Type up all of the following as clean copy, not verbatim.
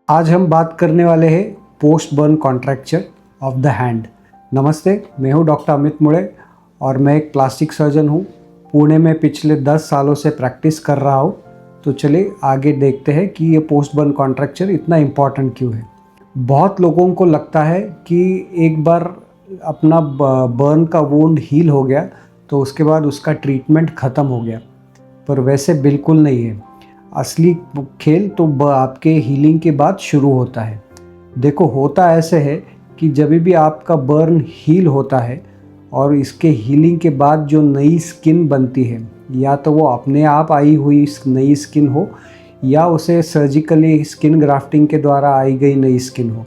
आज हम बात करने वाले हैं post burn contracture of the hand. नमस्ते, मैं हूं डॉक्टर अमित मुड़े और मैं एक प्लास्टिक सर्जन हूं। पुणे में पिछले 10 सालों से प्रैक्टिस कर रहा हूं। तो चलिए आगे देखते हैं कि ये पोस्ट बर्न कॉन्ट्रैक्चर इतना इम्पॉर्टेंट क्यों है। बहुत लोगों को लगता है कि एक बार अपना बर्न का वुंड हील हो गया तो उसके बाद उसका ट्रीटमेंट ख़त्म हो गया, पर वैसे बिल्कुल नहीं है। असली खेल तो आपके हीलिंग के बाद शुरू होता है। देखो, होता ऐसे है कि जब भी आपका बर्न हील होता है और इसके हीलिंग के बाद जो नई स्किन बनती है, या तो वो अपने आप आई हुई नई स्किन हो या उसे सर्जिकली स्किन ग्राफ्टिंग के द्वारा आई गई नई स्किन हो,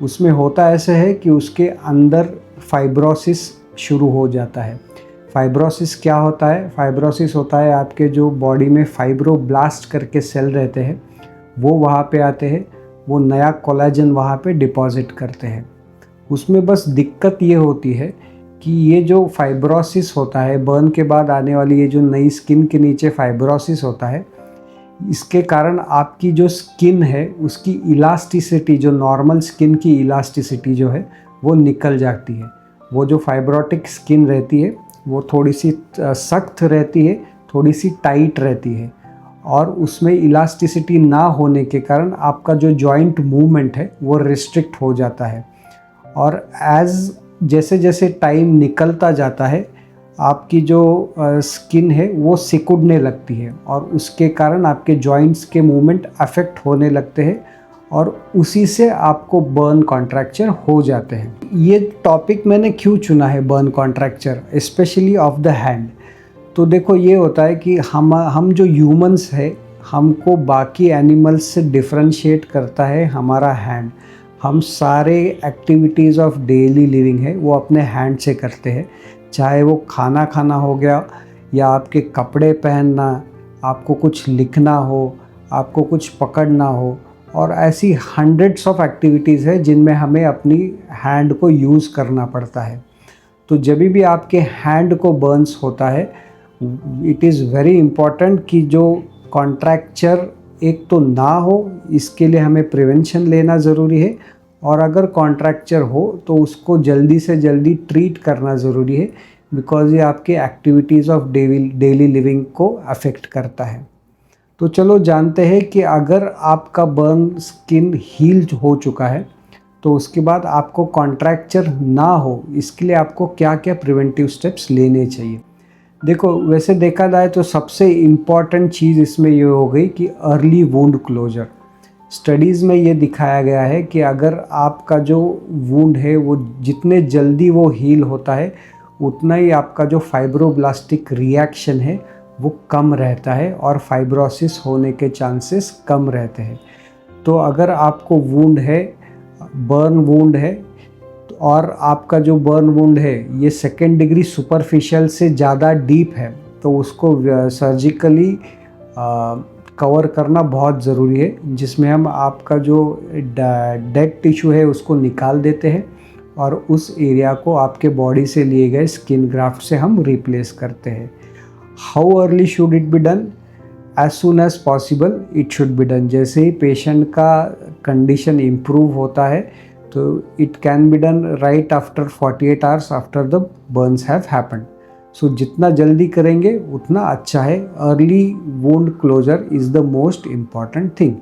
उसमें होता ऐसे है कि उसके अंदर फाइब्रोसिस शुरू हो जाता है। फाइब्रोसिस क्या होता है? फाइब्रोसिस होता है आपके जो बॉडी में फाइब्रोब्लास्ट करके सेल रहते हैं वो वहाँ पे आते हैं, वो नया कोलेजन वहाँ पे डिपॉजिट करते हैं। उसमें बस दिक्कत ये होती है कि ये जो फाइब्रोसिस होता है, बर्न के बाद आने वाली ये जो नई स्किन के नीचे फाइब्रोसिस होता है, इसके कारण आपकी जो स्किन है उसकी इलास्टिसिटी, जो नॉर्मल स्किन की इलास्टिसिटी जो है वो निकल जाती है। वो जो फाइब्रोटिक स्किन रहती है वो थोड़ी सी सख्त रहती है, थोड़ी सी टाइट रहती है, और उसमें इलास्टिसिटी ना होने के कारण आपका जो जॉइंट मूवमेंट है वो रिस्ट्रिक्ट हो जाता है। और जैसे जैसे टाइम निकलता जाता है आपकी जो स्किन है वो सिकुड़ने लगती है और उसके कारण आपके जॉइंट्स के मूवमेंट अफेक्ट होने लगते हैं और उसी से आपको बर्न कॉन्ट्रैक्चर हो जाते हैं। ये टॉपिक मैंने क्यों चुना है, burn contracture specially of the hand? तो देखो, ये होता है कि हम जो ह्यूमंस है, हमको बाकी एनिमल्स से डिफरेंशिएट करता है हमारा हैंड। हम सारे एक्टिविटीज़ ऑफ डेली लिविंग है वो अपने हैंड से करते हैं, चाहे वो खाना खाना हो गया या आपके कपड़े पहनना, आपको कुछ लिखना हो, आपको कुछ पकड़ना हो, और ऐसी हंड्रेड्स ऑफ एक्टिविटीज़ है जिनमें हमें अपनी हैंड को यूज़ करना पड़ता है। तो जब भी आपके हैंड को बर्न्स होता है, इट इज़ वेरी इम्पॉर्टेंट कि जो कॉन्ट्रैक्चर एक तो ना हो, इसके लिए हमें प्रिवेंशन लेना ज़रूरी है, और अगर कॉन्ट्रैक्चर हो तो उसको जल्दी से जल्दी ट्रीट करना ज़रूरी है, बिकॉज़ ये आपके एक्टिविटीज़ ऑफ डेली लिविंग को अफेक्ट करता है। तो चलो जानते हैं कि अगर आपका बर्न स्किन हील हो चुका है तो उसके बाद आपको कॉन्ट्रैक्चर ना हो, इसके लिए आपको क्या क्या प्रिवेंटिव स्टेप्स लेने चाहिए। देखो, वैसे देखा जाए तो सबसे इम्पॉर्टेंट चीज़ इसमें ये हो गई कि अर्ली वुंड क्लोजर। स्टडीज़ में ये दिखाया गया है कि अगर आपका जो वुंड है वो जितने जल्दी वो हील होता है, उतना ही आपका जो फाइब्रोब्लास्टिक रिएक्शन है वो कम रहता है और फाइब्रोसिस होने के चांसेस कम रहते हैं। तो अगर आपको वुंड है, बर्न वुंड है, और आपका जो बर्न वुंड है ये 2nd डिग्री सुपरफिशियल से ज़्यादा डीप है, तो उसको सर्जिकली कवर करना बहुत ज़रूरी है, जिसमें हम आपका जो डेड टिश्यू है उसको निकाल देते हैं और उस एरिया को आपके बॉडी से लिए गए स्किन ग्राफ्ट से हम रिप्लेस करते हैं। How early should it be done? As soon as possible it should be done. जैसे ही पेशेंट का कंडीशन इम्प्रूव होता है तो it can be done right after 48 hours after the burns have happened. So जितना जल्दी करेंगे उतना अच्छा है। Early wound closure is the most important thing.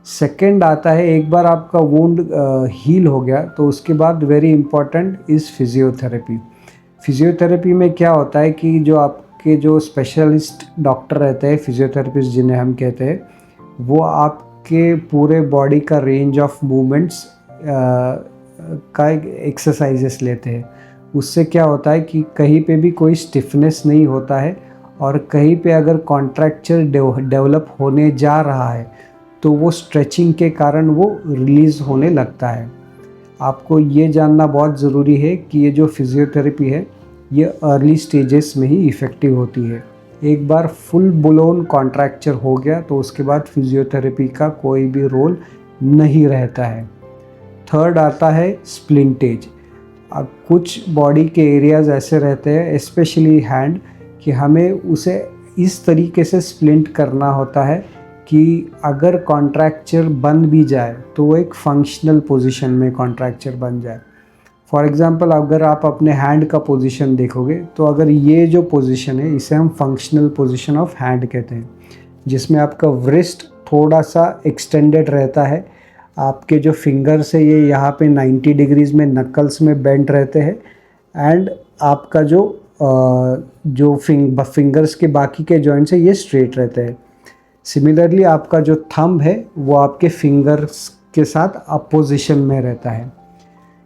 Second आता है, एक बार आपका वुंड हील हो गया तो उसके बाद very important is physiotherapy. Physiotherapy में क्या होता है कि जो आपके जो स्पेशलिस्ट डॉक्टर रहते हैं, फिजियोथेरेपिस्ट जिन्हें हम कहते हैं, वो आपके पूरे बॉडी का रेंज ऑफ मूवमेंट्स का एक्सरसाइजेस लेते हैं। उससे क्या होता है कि कहीं पे भी कोई स्टिफनेस नहीं होता है, और कहीं पे अगर कॉन्ट्रैक्चर डेवलप होने जा रहा है तो वो स्ट्रेचिंग के कारण वो रिलीज़ होने लगता है। आपको ये जानना बहुत ज़रूरी है कि ये जो फिजियोथेरेपी है ये अर्ली स्टेजेस में ही इफ़ेक्टिव होती है। एक बार फुल ब्लोन कॉन्ट्रैक्चर हो गया तो उसके बाद फिजियोथेरेपी का कोई भी रोल नहीं रहता है। थर्ड आता है स्प्लिंटेज। अब कुछ बॉडी के एरियाज़ ऐसे रहते हैं, स्पेशली हैंड, कि हमें उसे इस तरीके से स्प्लिंट करना होता है कि अगर कॉन्ट्रैक्चर बन भी जाए तो वो एक फंक्शनल पोजीशन में कॉन्ट्रैक्चर बन जाए। फॉर एग्जांपल अगर आप अपने हैंड का पोजीशन देखोगे तो अगर ये जो पोजीशन है इसे हम फंक्शनल पोजीशन ऑफ हैंड कहते हैं, जिसमें आपका व्रिस्ट थोड़ा सा एक्सटेंडेड रहता है, आपके जो फिंगर्स है ये यहाँ पे 90 डिग्रीज़ में नकल्स में बेंड रहते हैं, एंड आपका जो फिंगर्स के बाकी के जॉइंट्स है ये स्ट्रेट रहते हैं। सिमिलरली आपका जो थंब है वो आपके फिंगर्स के साथ अपोजिशन में रहता है।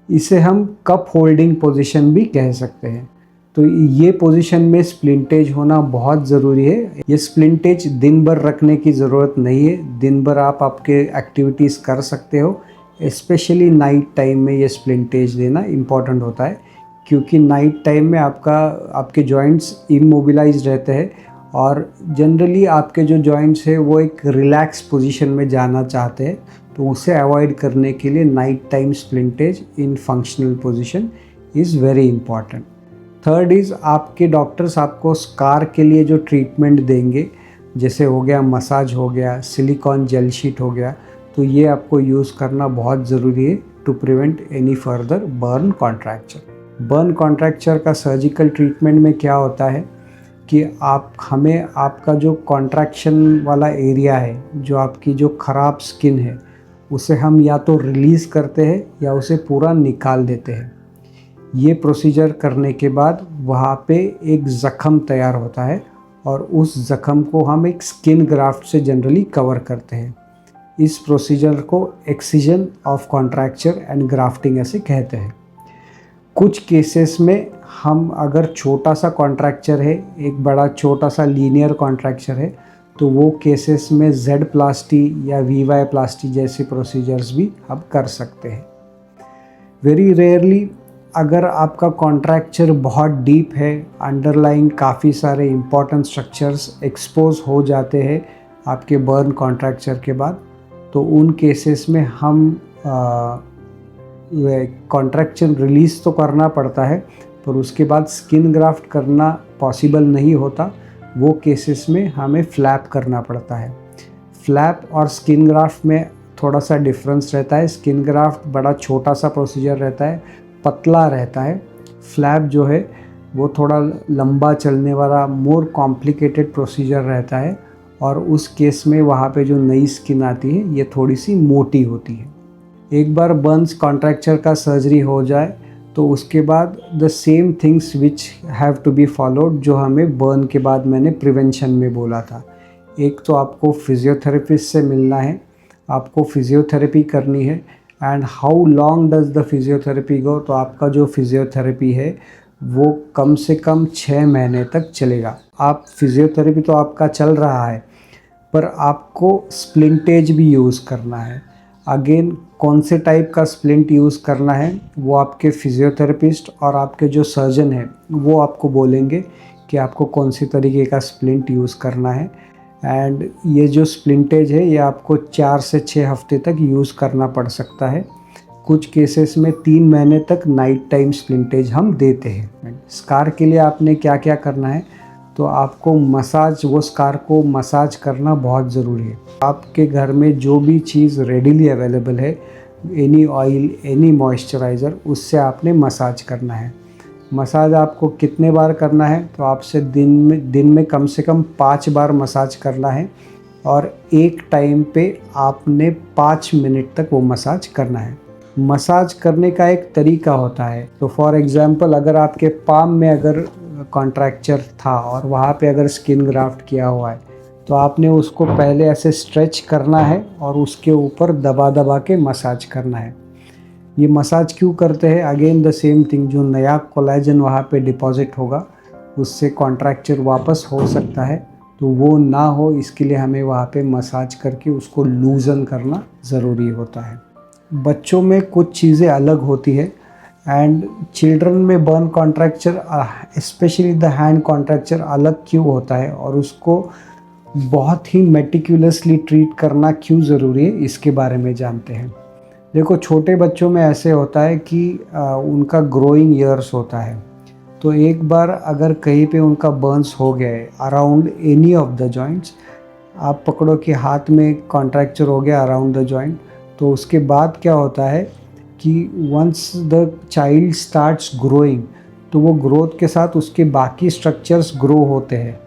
इसे हम कप होल्डिंग पोजीशन भी कह सकते हैं। तो ये पोजीशन में स्प्लिंटेज होना बहुत ज़रूरी है। ये स्प्लिंटेज दिन भर रखने की ज़रूरत नहीं है, दिन भर आप आपके एक्टिविटीज़ कर सकते हो। स्पेशली नाइट टाइम में ये स्प्लिंटेज देना इम्पॉर्टेंट होता है, क्योंकि नाइट टाइम में आपके जॉइंट्स इमोबिलाइज रहते हैं और जनरली आपके जो जॉइंट्स है वो एक रिलैक्स पोजीशन में जाना चाहते हैं, तो उसे अवॉइड करने के लिए night time splintage in functional position is very important. Third is आपके डॉक्टर्स आपको स्कार के लिए जो ट्रीटमेंट देंगे, जैसे हो गया मसाज हो गया, सिलिकॉन जेल शीट हो गया, तो ये आपको यूज़ करना बहुत ज़रूरी है to prevent any further burn contracture. Burn contracture का सर्जिकल ट्रीटमेंट में क्या होता है कि हमें आपका जो कॉन्ट्रैक्शन वाला एरिया है, जो आपकी जो ख़राब स्किन है, उसे हम या तो रिलीज़ करते हैं या उसे पूरा निकाल देते हैं। ये प्रोसीजर करने के बाद वहाँ पे एक ज़ख़म तैयार होता है और उस ज़ख़म को हम एक स्किन ग्राफ्ट से जनरली कवर करते हैं। इस प्रोसीजर को excision of contracture and grafting ऐसे कहते हैं। कुछ केसेस में हम अगर छोटा सा कॉन्ट्रैक्चर है, एक बड़ा छोटा सा लीनियर कॉन्ट्रैक्चर है, तो वो केसेस में जेड प्लास्टी या वीवाई प्लास्टी जैसे प्रोसीजर्स भी हम कर सकते हैं। वेरी रेयरली अगर आपका कॉन्ट्रैक्चर बहुत डीप है, अंडरलाइंग काफ़ी सारे इम्पॉर्टेंट स्ट्रक्चर्स एक्सपोज हो जाते हैं आपके बर्न कॉन्ट्रैक्चर के बाद, तो उन केसेस में हम कॉन्ट्रैक्शन रिलीज़ तो करना पड़ता है, पर उसके बाद स्किन ग्राफ्ट करना पॉसिबल नहीं होता। वो केसेस में हमें फ्लैप करना पड़ता है। फ्लैप और स्किन ग्राफ्ट में थोड़ा सा डिफरेंस रहता है। स्किन ग्राफ्ट बड़ा छोटा सा प्रोसीजर रहता है, पतला रहता है। फ्लैप जो है वो थोड़ा लंबा चलने वाला मोर कॉम्प्लिकेटेड प्रोसीजर रहता है, और उस केस में वहाँ पे जो नई स्किन आती है ये थोड़ी सी मोटी होती है। एक बार बर्न्स कॉन्ट्रैक्चर का सर्जरी हो जाए तो उसके बाद the same things which have to be followed जो हमें बर्न के बाद मैंने प्रिवेंशन में बोला था। एक तो आपको फिजियोथेरेपिस्ट से मिलना है, आपको फिजियोथेरेपी करनी है, and how long does the physiotherapy go, तो आपका जो फिजियोथेरेपी है वो कम से कम 6 महीने तक चलेगा। आप फिजियोथेरेपी तो आपका चल रहा है, पर आपको स्प्लिंटेज भी यूज़ करना है। अगेन कौन से टाइप का स्प्लिंट यूज़ करना है वो आपके फिजियोथेरेपिस्ट और आपके जो सर्जन है वो आपको बोलेंगे कि आपको कौन सी तरीके का स्प्लिंट यूज़ करना है। एंड ये जो स्प्लिंटेज है ये आपको 4 से 6 हफ्ते तक यूज़ करना पड़ सकता है। कुछ केसेस में 3 महीने तक नाइट टाइम स्प्लिंटेज हम देते हैं। स्कार के लिए आपने क्या क्या करना है, तो आपको मसाज, वो स्कार को मसाज करना बहुत ज़रूरी है। आपके घर में जो भी चीज़ रेडीली अवेलेबल है, एनी ऑयल, एनी मॉइस्चराइज़र, उससे आपने मसाज करना है। मसाज आपको कितने बार करना है, तो आपसे दिन में कम से कम 5 बार मसाज करना है, और एक टाइम पे आपने 5 मिनट तक वो मसाज करना है। मसाज करने का एक तरीका होता है। तो फॉर एग्ज़ाम्पल अगर आपके पाम में अगर कॉन्ट्रैक्चर था और वहाँ पे अगर स्किन ग्राफ्ट किया हुआ है, तो आपने उसको पहले ऐसे स्ट्रेच करना है और उसके ऊपर दबा दबा के मसाज करना है। ये मसाज क्यों करते हैं? अगेन द सेम थिंग, जो नया कोलेजन वहाँ पे डिपॉजिट होगा उससे कॉन्ट्रैक्चर वापस हो सकता है, तो वो ना हो इसके लिए हमें वहाँ पे मसाज करके उसको लूज़न करना ज़रूरी होता है। बच्चों में कुछ चीज़ें अलग होती है, एंड चिल्ड्रन में burn contracture, specially the hand contracture अलग क्यों होता है और उसको बहुत ही मेटिकुलसली ट्रीट करना क्यों ज़रूरी है, इसके बारे में जानते हैं। देखो, छोटे बच्चों में ऐसे होता है कि उनका ग्रोइंग ईयर्स होता है, तो एक बार अगर कहीं पे उनका बर्न्स हो गया है around any of the joints, आप पकड़ो कि हाथ में कॉन्ट्रैक्चर हो गया अराउंड द जॉइंट, तो उसके बाद क्या होता है कि once the child starts growing, तो वो ग्रोथ के साथ उसके बाकी स्ट्रक्चर्स ग्रो होते हैं,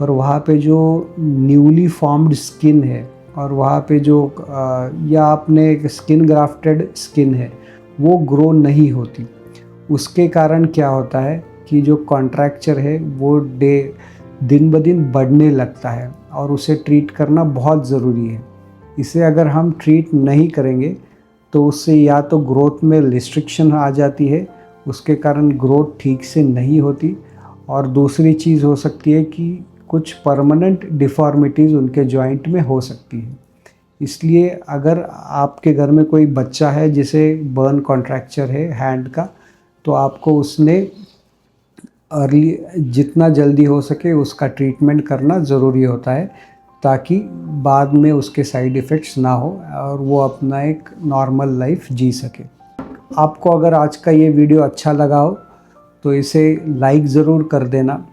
पर वहाँ पे जो न्यूली फॉर्म्ड स्किन है और वहाँ पे जो या आपने एक स्किन ग्राफ्टेड स्किन है वो ग्रो नहीं होती। उसके कारण क्या होता है कि जो कॉन्ट्रैक्चर है वो दिन ब दिन बढ़ने लगता है और उसे ट्रीट करना बहुत ज़रूरी है। इसे अगर हम ट्रीट नहीं करेंगे तो उससे या तो ग्रोथ में रिस्ट्रिक्शन आ जाती है, उसके कारण ग्रोथ ठीक से नहीं होती, और दूसरी चीज़ हो सकती है कि कुछ परमानेंट डिफ़ॉर्मिटीज़ उनके जॉइंट में हो सकती है। इसलिए अगर आपके घर में कोई बच्चा है जिसे बर्न कॉन्ट्रैक्चर है हैंड का, तो आपको उसने अर्ली जितना जल्दी हो सके उसका ट्रीटमेंट करना ज़रूरी होता है, ताकि बाद में उसके साइड इफ़ेक्ट्स ना हो और वो अपना एक नॉर्मल लाइफ जी सके। आपको अगर आज का ये वीडियो अच्छा लगा हो तो इसे लाइक ज़रूर कर देना।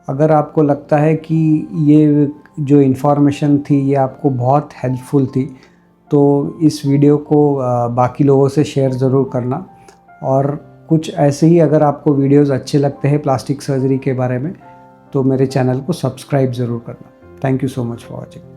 अगर आपको लगता है कि ये जो इन्फॉर्मेशन थी ये आपको बहुत हेल्पफुल थी, तो इस वीडियो को बाकी लोगों से शेयर ज़रूर करना। और कुछ ऐसे ही अगर आपको वीडियोस अच्छे लगते हैं प्लास्टिक सर्जरी के बारे में, तो मेरे चैनल को सब्सक्राइब ज़रूर करना। Thank you so much for watching.